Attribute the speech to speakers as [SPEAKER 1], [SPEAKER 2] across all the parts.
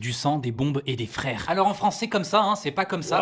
[SPEAKER 1] Du sang, des bombes et des frères. Alors en français comme ça, hein, c'est pas comme ça.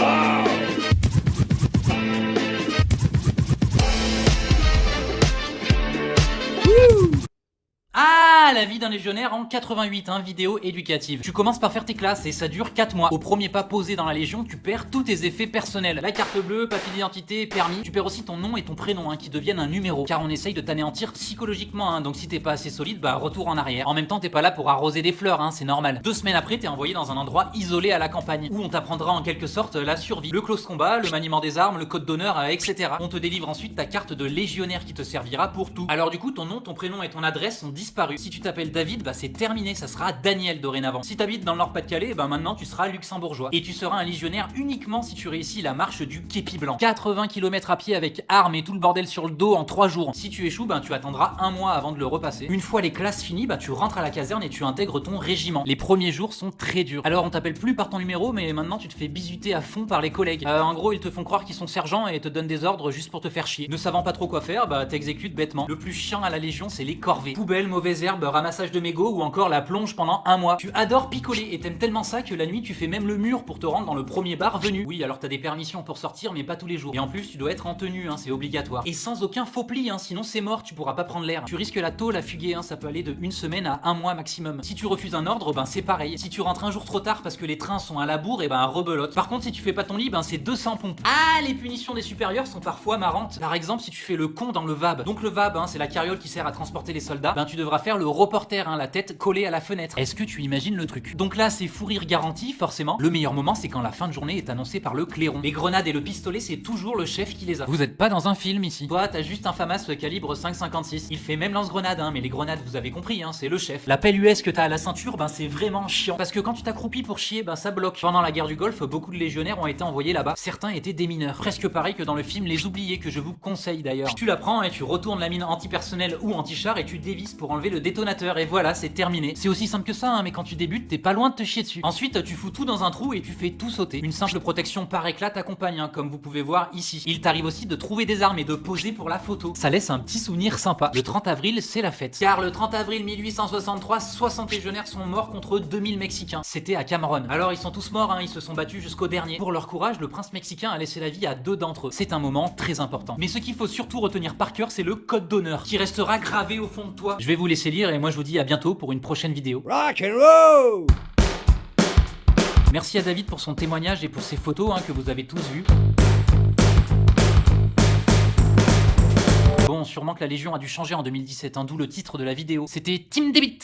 [SPEAKER 1] Ah, la vie d'un légionnaire en 88, hein, vidéo éducative. Tu commences par faire tes classes et ça dure 4 mois. Au premier pas posé dans la Légion, tu perds tous tes effets personnels. La carte bleue, papier d'identité, permis. Tu perds aussi ton nom et ton prénom, hein, qui deviennent un numéro. Car on essaye de t'anéantir psychologiquement, hein, donc si t'es pas assez solide, bah retour en arrière. En même temps, t'es pas là pour arroser des fleurs, hein, c'est normal. 2 semaines après, t'es envoyé dans un endroit isolé à la campagne, où on t'apprendra en quelque sorte la survie. Le close combat, le maniement des armes, le code d'honneur, etc. On te délivre ensuite ta carte de légionnaire qui te servira pour tout. Alors du coup, ton nom, ton prénom et ton adresse sont disparus. Si tu t'appelles David, bah c'est terminé, ça sera Daniel dorénavant. Si t'habites dans le Nord-Pas-de-Calais, bah maintenant tu seras luxembourgeois. Et tu seras un légionnaire uniquement si tu réussis la marche du képi blanc. 80 km à pied avec armes et tout le bordel sur le dos en 3 jours. Si tu échoues, bah tu attendras 1 mois avant de le repasser. Une fois les classes finies, bah tu rentres à la caserne et tu intègres ton régiment. Les premiers jours sont très durs. Alors on t'appelle plus par ton numéro, mais maintenant tu te fais bisuter à fond par les collègues. En gros, ils te font croire qu'ils sont sergents et te donnent des ordres juste pour te faire chier. Ne savant pas trop quoi faire, bah t'exécutes bêtement. Le plus chiant à la Légion, c'est les corvées. Poubelle, mauvaise herbe, ramassage de mégots ou encore la plonge pendant 1 mois. Tu adores picoler et t'aimes tellement ça que la nuit tu fais même le mur pour te rendre dans le premier bar venu. Oui, alors t'as des permissions pour sortir mais pas tous les jours. Et en plus tu dois être en tenue, hein, c'est obligatoire. Et sans aucun faux pli, hein, sinon c'est mort, tu pourras pas prendre l'air. Tu risques la tôle à fuguer, hein, ça peut aller de 1 semaine à 1 mois maximum. Si tu refuses un ordre, ben c'est pareil. Si tu rentres un jour trop tard parce que les trains sont à la bourre, et ben rebelote. Par contre si tu fais pas ton lit, ben c'est 200 pompes. Ah, les punitions des supérieurs sont parfois marrantes. Par exemple si tu fais le con dans le VAB. Donc le VAB, hein, c'est la carriole qui sert à transporter les soldats. Ben tu devras faire le reporter, hein, la tête collée à la fenêtre. Est-ce que tu imagines le truc? Donc là c'est fou rire garanti forcément. Le meilleur moment c'est quand la fin de journée est annoncée par le clairon. Les grenades et le pistolet c'est toujours le chef qui les a. Vous êtes pas dans un film ici. Toi t'as juste un FAMAS calibre 5,56. Il fait même lance-grenade, hein, mais les grenades vous avez compris, hein, c'est le chef. La pelle US que t'as à la ceinture, ben c'est vraiment chiant. Parce que quand tu t'accroupis pour chier, ben ça bloque. Pendant la guerre du Golfe, beaucoup de légionnaires ont été envoyés là-bas. Certains étaient des mineurs. Presque pareil que dans le film Les Oubliés que je vous conseille d'ailleurs. Tu la prends et tu retournes la mine antipersonnelle ou anti-char et tu dévisses pour enlever le détonateur et voilà, c'est terminé. C'est aussi simple que ça, hein, mais quand tu débutes, t'es pas loin de te chier dessus. Ensuite, tu fous tout dans un trou et tu fais tout sauter. Une simple protection par éclat t'accompagne, hein, comme vous pouvez voir ici. Il t'arrive aussi de trouver des armes et de poser pour la photo. Ça laisse un petit souvenir sympa. Le 30 avril, c'est la fête. Car le 30 avril 1863, 60 légionnaires sont morts contre 2000 Mexicains. C'était à Cameron. Alors ils sont tous morts, hein, ils se sont battus jusqu'au dernier. Pour leur courage, le prince mexicain a laissé la vie à 2 d'entre eux. C'est un moment très important. Mais ce qu'il faut surtout retenir par cœur, c'est le code d'honneur, qui restera gravé au fond de toi. Je vais vous laisser lire et moi je vous dis à bientôt pour une prochaine vidéo.
[SPEAKER 2] Rock and roll!
[SPEAKER 1] Merci à David pour son témoignage et pour ses photos, hein, que vous avez tous vues. Bon, sûrement que la Légion a dû changer en 2017, hein, d'où le titre de la vidéo. C'était Team Debit.